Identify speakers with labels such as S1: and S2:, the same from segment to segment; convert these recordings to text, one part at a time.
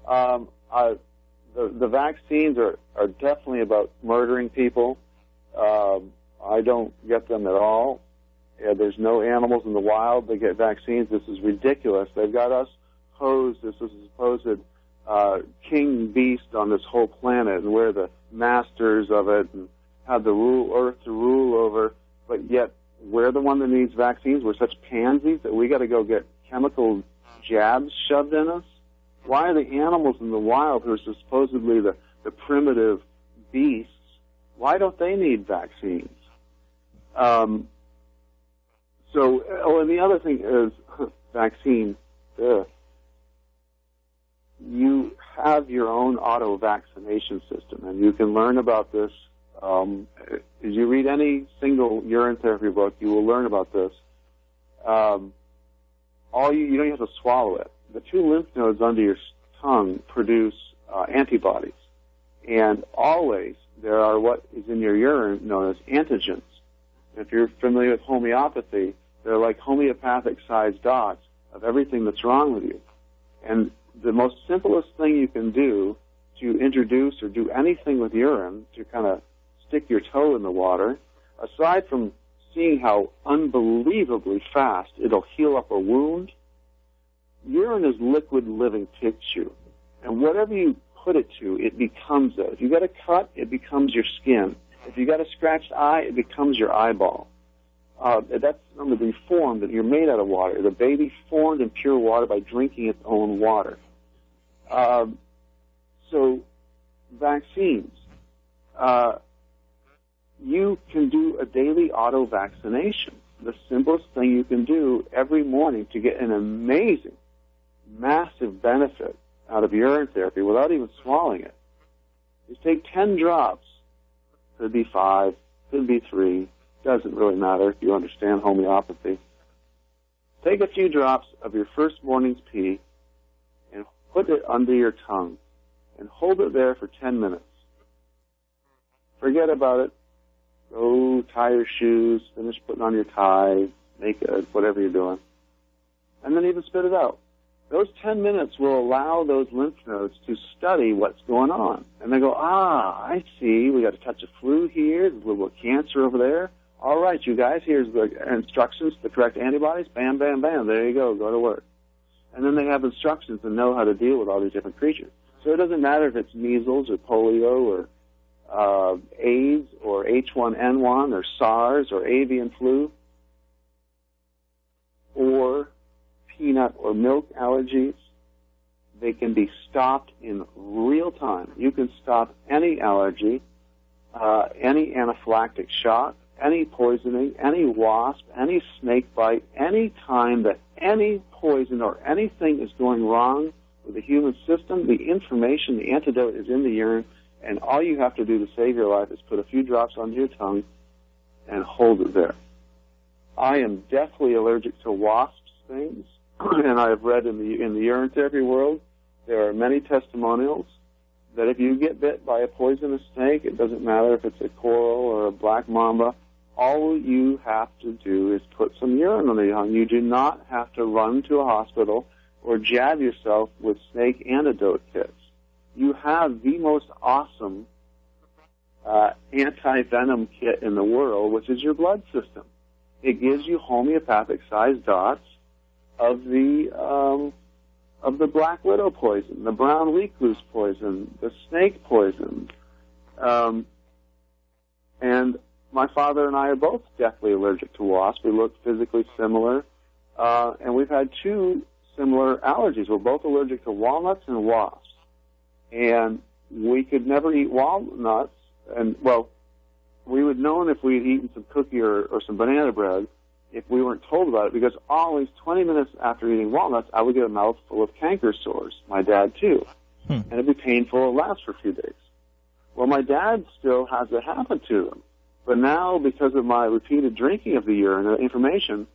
S1: The vaccines are definitely about murdering people. I don't get them at all. There's no animals in the wild that get vaccines. This is ridiculous. They've got us posed as this supposed king beast on this whole planet, and we're the masters of it and have the earth to rule over, but yet we're the one that needs vaccines. We're such pansies that we got to go get chemical jabs shoved in us. Why are the animals in the wild, who are supposedly the primitive beasts, why don't they need vaccines? And the other thing is vaccine. You have your own auto-vaccination system, and you can learn about this. As you read any single urine therapy book, you will learn about this. You don't even have to swallow it. The two lymph nodes under your tongue produce antibodies, and always there are what is in your urine known as antigens. If you're familiar with homeopathy, they're like homeopathic-sized dots of everything that's wrong with you. And the most simplest thing you can do to introduce or do anything with urine, to kind of stick your toe in the water, aside from seeing how unbelievably fast it'll heal up a wound, urine is liquid living tissue. And whatever you put it to, it becomes it. If you got a cut, it becomes your skin. If you got a scratched eye, it becomes your eyeball. That's going to be formed, that you're made out of water. The baby formed in pure water by drinking its own water. So vaccines. You can do a daily auto-vaccination. The simplest thing you can do every morning to get an amazing, massive benefit out of urine therapy without even swallowing it is take 10 drops. Could be 5, could be 3. Doesn't really matter if you understand homeopathy. Take a few drops of your first morning's pee and put it under your tongue and hold it there for 10 minutes. Forget about it. Go tie your shoes, finish putting on your tie, make it, whatever you're doing, and then even spit it out. Those 10 minutes will allow those lymph nodes to study what's going on. And they go, I see, we got a touch of flu here, there's a little cancer over there. All right, you guys, here's the instructions, the correct antibodies, bam, bam, bam, there you go to work. And then they have instructions and know how to deal with all these different creatures. So it doesn't matter if it's measles or polio or AIDS or H1N1 or SARS or avian flu or peanut or milk allergies. They can be stopped in real time. You can stop any allergy, any anaphylactic shock, any poisoning, any wasp, any snake bite, any time that any poison or anything is going wrong with the human system. The information, the antidote is in the urine, and all you have to do to save your life is put a few drops under your tongue and hold it there. I am deathly allergic to wasp stings, and I have read in the urine therapy world, there are many testimonials that if you get bit by a poisonous snake, it doesn't matter if it's a coral or a black mamba, all you have to do is put some urine on the tongue. You do not have to run to a hospital or jab yourself with snake antidote kits. You have the most awesome anti-venom kit in the world, which is your blood system. It gives you homeopathic-sized dots of the black widow poison, the brown recluse poison, the snake poison. And my father and I are both deathly allergic to wasps. We look physically similar, and we've had 2 similar allergies. We're both allergic to walnuts and wasps. And we could never eat walnuts, and, well, we would know if we had eaten some cookie or some banana bread if we weren't told about it, because always 20 minutes after eating walnuts, I would get a mouthful of canker sores. My dad, too. And it'd be painful. It'd last for a few days. Well, my dad still has it happen to him. But now, because of my repeated drinking of the urine and information,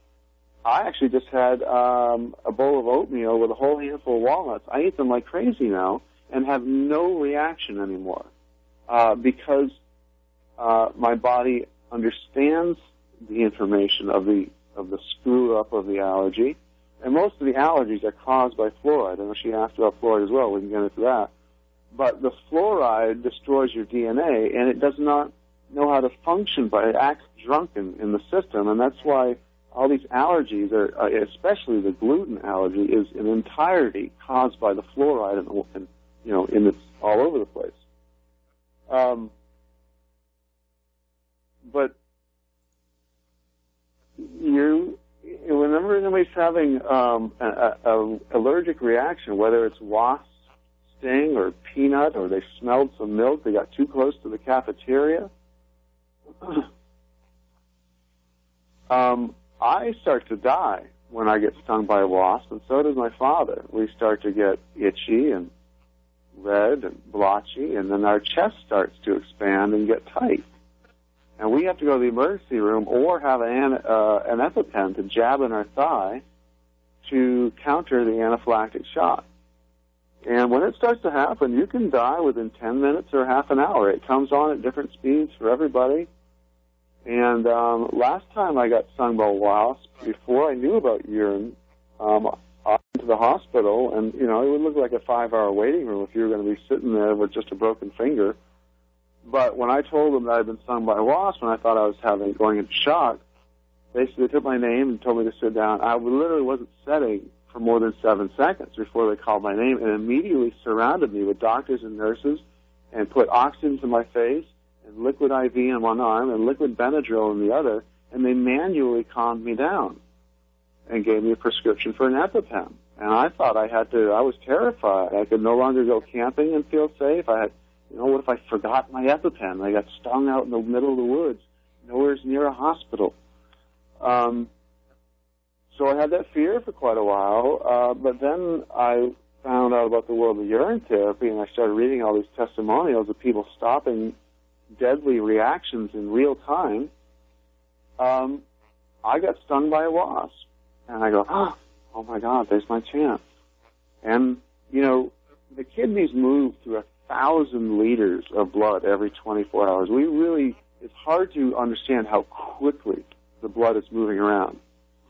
S1: I actually just had a bowl of oatmeal with a whole handful of walnuts. I eat them like crazy now and have no reaction anymore because my body understands the information of the screw up of the allergy, And most of the allergies are caused by fluoride. I know she asked about fluoride as well. We can get into that. But the fluoride destroys your DNA, and it does not know how to function, but it acts drunken in the system, and that's why all these allergies, are, especially the gluten allergy, is in entirety caused by the fluoride, and you know, in it's all over the place. But whenever anybody's having an allergic reaction, whether it's wasp sting or peanut, or they smelled some milk, they got too close to the cafeteria, I start to die when I get stung by a wasp, and so does my father. We start to get itchy and red and blotchy, and then our chest starts to expand and get tight. And we have to go to the emergency room or have an EpiPen to jab in our thigh to counter the anaphylactic shock. And when it starts to happen, you can die within 10 minutes or half an hour. It comes on at different speeds for everybody. And last time I got stung by a wasp, before I knew about urine, I went to the hospital, and, you know, it would look like a 5-hour waiting room if you were going to be sitting there with just a broken finger. But when I told them that I'd been stung by a wasp and I thought I was going into shock, they took my name and told me to sit down. I literally wasn't sitting for more than 7 seconds before they called my name and immediately surrounded me with doctors and nurses and put oxygen to my face and liquid IV in one arm and liquid Benadryl in the other, and they manually calmed me down and gave me a prescription for an EpiPen. And I thought I was terrified. I could no longer go camping and feel safe. What if I forgot my EpiPen? I got stung out in the middle of the woods, nowhere near a hospital. So I had that fear for quite a while, but then I found out about the world of urine therapy, and I started reading all these testimonials of people stopping deadly reactions in real time. I got stung by a wasp, and I go, oh my God, there's my chance. And, you know, the kidneys move through 1,000 liters of blood every 24 hours. It's hard to understand how quickly the blood is moving around.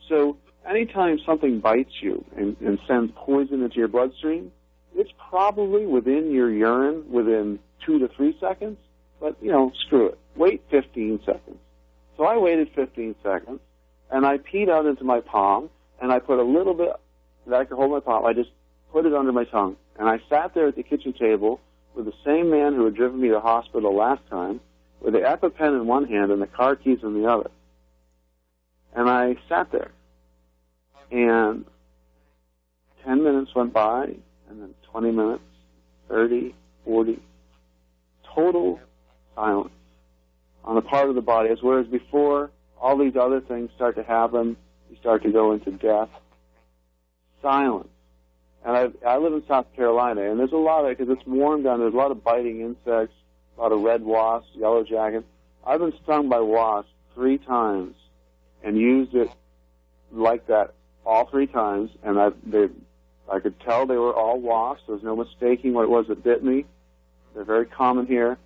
S1: So anytime something bites you and sends poison into your bloodstream, it's probably within your urine within 2 to 3 seconds. But, you know, screw it. Wait 15 seconds. So I waited 15 seconds, and I peed out into my palm, and I put a little bit that I could hold my palm. I just put it under my tongue. And I sat there at the kitchen table with the same man who had driven me to the hospital last time, with the EpiPen in one hand and the car keys in the other. And I sat there. And 10 minutes went by, and then 20 minutes, 30, 40, total silence on the part of the body. Whereas before, all these other things start to happen, you start to go into death. Silence. And I live in South Carolina, and there's a lot of, because it's warm down there, there's a lot of biting insects, a lot of red wasps, yellow jackets. I've been stung by wasps 3 times and used it like that all 3 times, and I could tell they were all wasps. There was no mistaking what it was that bit me. They're very common here,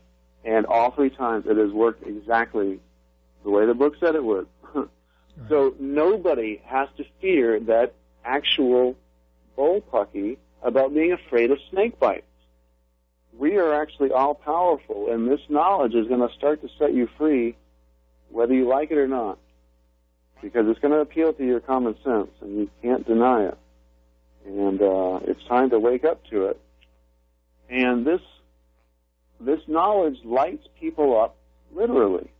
S1: and all 3 times it has worked exactly the way the book said it would. So nobody has to fear that actual bullpucky about being afraid of snake bites. We are actually all-powerful, and this knowledge is going to start to set you free whether you like it or not, because it's going to appeal to your common sense, and you can't deny it. And it's time to wake up to it. And this knowledge lights people up, literally.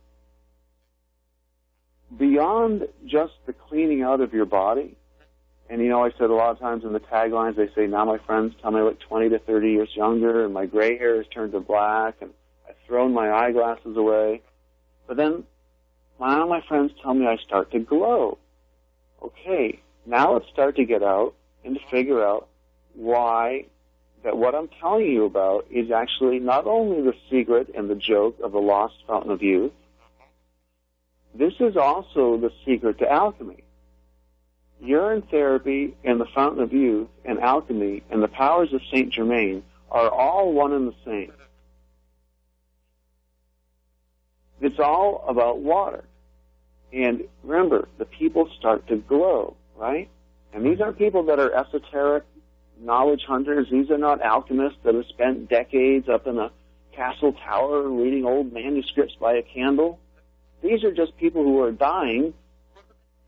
S1: Beyond just the cleaning out of your body, and, you know, I said a lot of times in the taglines, they say, now my friends tell me I look 20 to 30 years younger, and my gray hair has turned to black, and I've thrown my eyeglasses away. But then now my friends tell me I start to glow. Okay, now let's start to get out and to figure out why that what I'm telling you about is actually not only the secret and the joke of the lost fountain of youth, this is also the secret to alchemy. Urine therapy and the fountain of youth and alchemy and the powers of Saint Germain are all one and the same. It's all about water. And remember, the people start to glow, right? And these aren't people that are esoteric knowledge hunters. These are not alchemists that have spent decades up in a castle tower reading old manuscripts by a candle. These are just people who are dying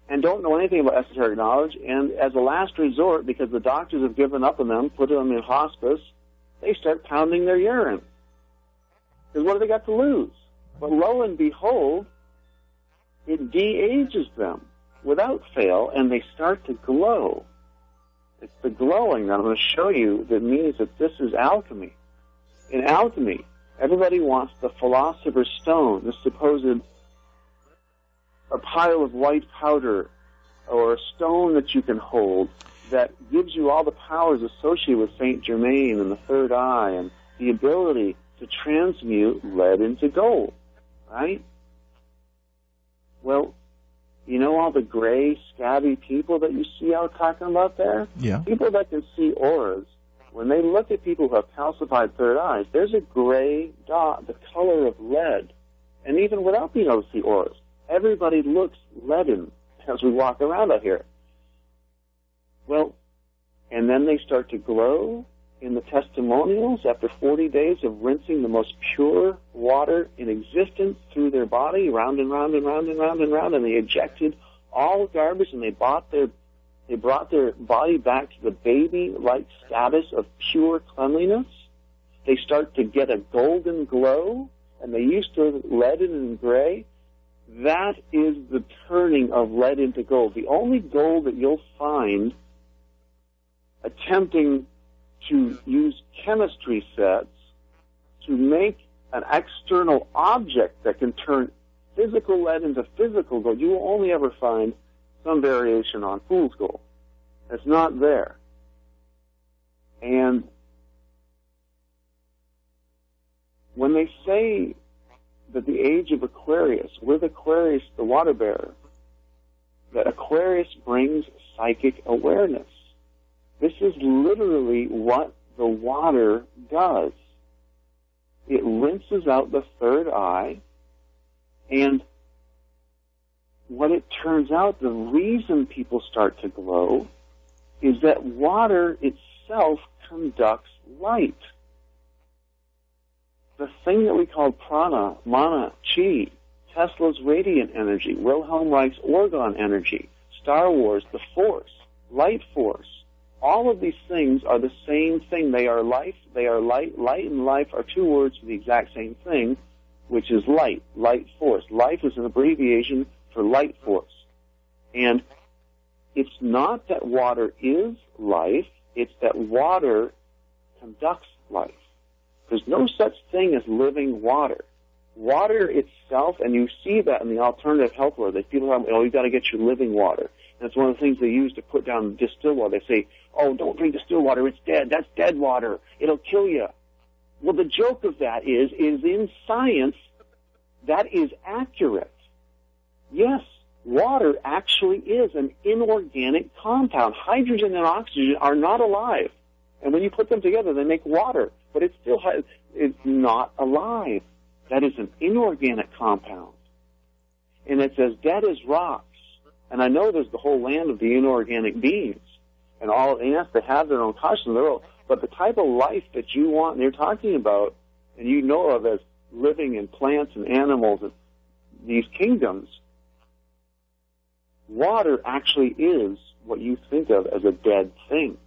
S1: and don't know anything about esoteric knowledge, and as a last resort, because the doctors have given up on them, put them in hospice, they start pounding their urine. Because what have they got to lose? But lo and behold, it de-ages them without fail, and they start to glow. It's the glowing that I'm going to show you that means that this is alchemy. In alchemy, everybody wants the philosopher's stone, the supposed a pile of white powder or a stone that you can hold that gives you all the powers associated with Saint Germain and the third eye and the ability to transmute lead into gold, right? Well, you know all the gray, scabby people that you see out talking about there?
S2: Yeah.
S1: People that can see auras, when they look at people who have calcified third eyes, there's a gray dot, the color of lead. And even without being able to see auras, everybody looks leaden as we walk around out here. Well, and then they start to glow in the testimonials after 40 days of rinsing the most pure water in existence through their body, round and round and round and round and round, and they ejected all garbage, and they brought their body back to the baby-like status of pure cleanliness. They start to get a golden glow, and they used to leaden and gray. That is the turning of lead into gold. The only gold that you'll find attempting to use chemistry sets to make an external object that can turn physical lead into physical gold, you will only ever find some variation on fool's gold. It's not there. And when they say that the age of Aquarius, with Aquarius the water bearer, that Aquarius brings psychic awareness. This is literally what the water does. It rinses out the third eye, and what it turns out, the reason people start to glow is that water itself conducts light. The thing that we call prana, mana, chi, Tesla's radiant energy, Wilhelm Reich's orgone energy, Star Wars, the Force, light force, all of these things are the same thing. They are life, they are light. Light and life are two words for the exact same thing, which is light, light force. Life is an abbreviation for light force. And it's not that water is life, it's that water conducts life. There's no such thing as living water. Water itself, and you see that in the alternative health world, that people have, oh, you've got to get your living water. That's one of the things they use to put down distilled water. They say, oh, don't drink distilled water, it's dead. That's dead water. It'll kill you. Well, the joke of that is in science, that is accurate. Yes, water actually is an inorganic compound. Hydrogen and oxygen are not alive. And when you put them together, they make water. But it's still it's not alive. That is an inorganic compound. And it's as dead as rocks. And I know there's the whole land of the inorganic beings. And yes, they have their own consciousness, but the type of life that you want and you're talking about, and you know of as living in plants and animals and these kingdoms, water actually is what you think of as a dead thing.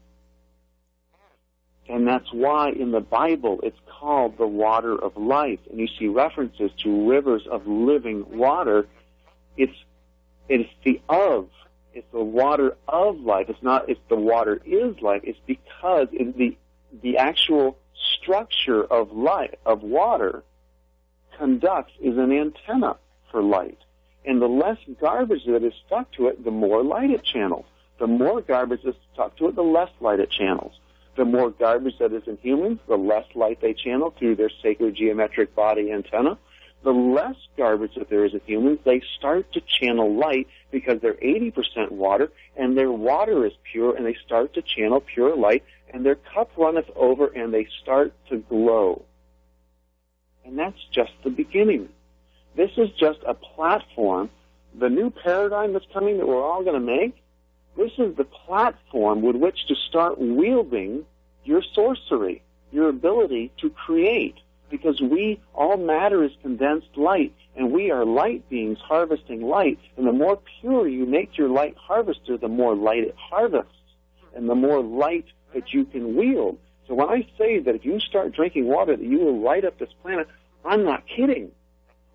S1: And that's why in the Bible it's called the water of life. And you see references to rivers of living water. It's the water of life. It's the water is life. It's because the actual structure of light, of water, conducts is an antenna for light. And the less garbage that is stuck to it, the more light it channels. The more garbage that's stuck to it, the less light it channels. The more garbage that is in humans, the less light they channel through their sacred geometric body antenna. The less garbage that there is in humans, they start to channel light because they're 80% water, and their water is pure, and they start to channel pure light, and their cup runneth over, and they start to glow. And that's just the beginning. This is just a platform. The new paradigm that's coming that we're all going to make, This is the platform with which to start wielding your sorcery, your ability to create, because all matter is condensed light, and we are light beings harvesting light, and the more pure you make your light harvester, the more light it harvests, and the more light that you can wield. So when I say that if you start drinking water that you will light up this planet, I'm not kidding.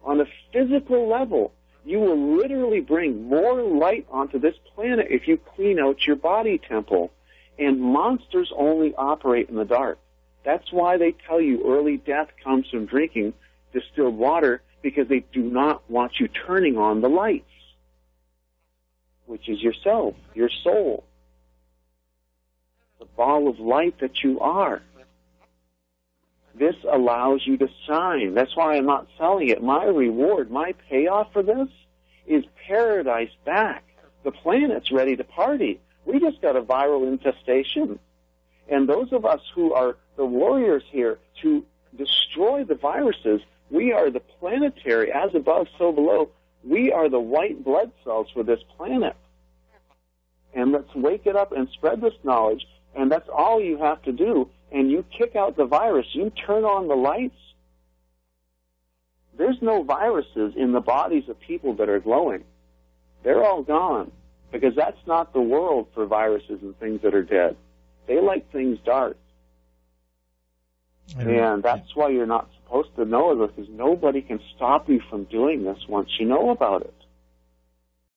S1: On a physical level, you will literally bring more light onto this planet if you clean out your body temple. And monsters only operate in the dark. That's why they tell you early death comes from drinking distilled water, because they do not want you turning on the lights, which is yourself, your soul, the ball of light that you are. This allows you to shine. That's why I'm not selling it. My reward, my payoff for this is paradise back. The planet's ready to party. We just got a viral infestation. And those of us who are the warriors here to destroy the viruses, we are the planetary, as above, so below. We are the white blood cells for this planet. And let's wake it up and spread this knowledge, and that's all you have to do. And you kick out the virus, you turn on the lights. There's no viruses in the bodies of people that are glowing. They're all gone, because that's not the world for viruses and things that are dead. They like things dark. And that's why you're not supposed to know this, because nobody can stop you from doing this once you know about it.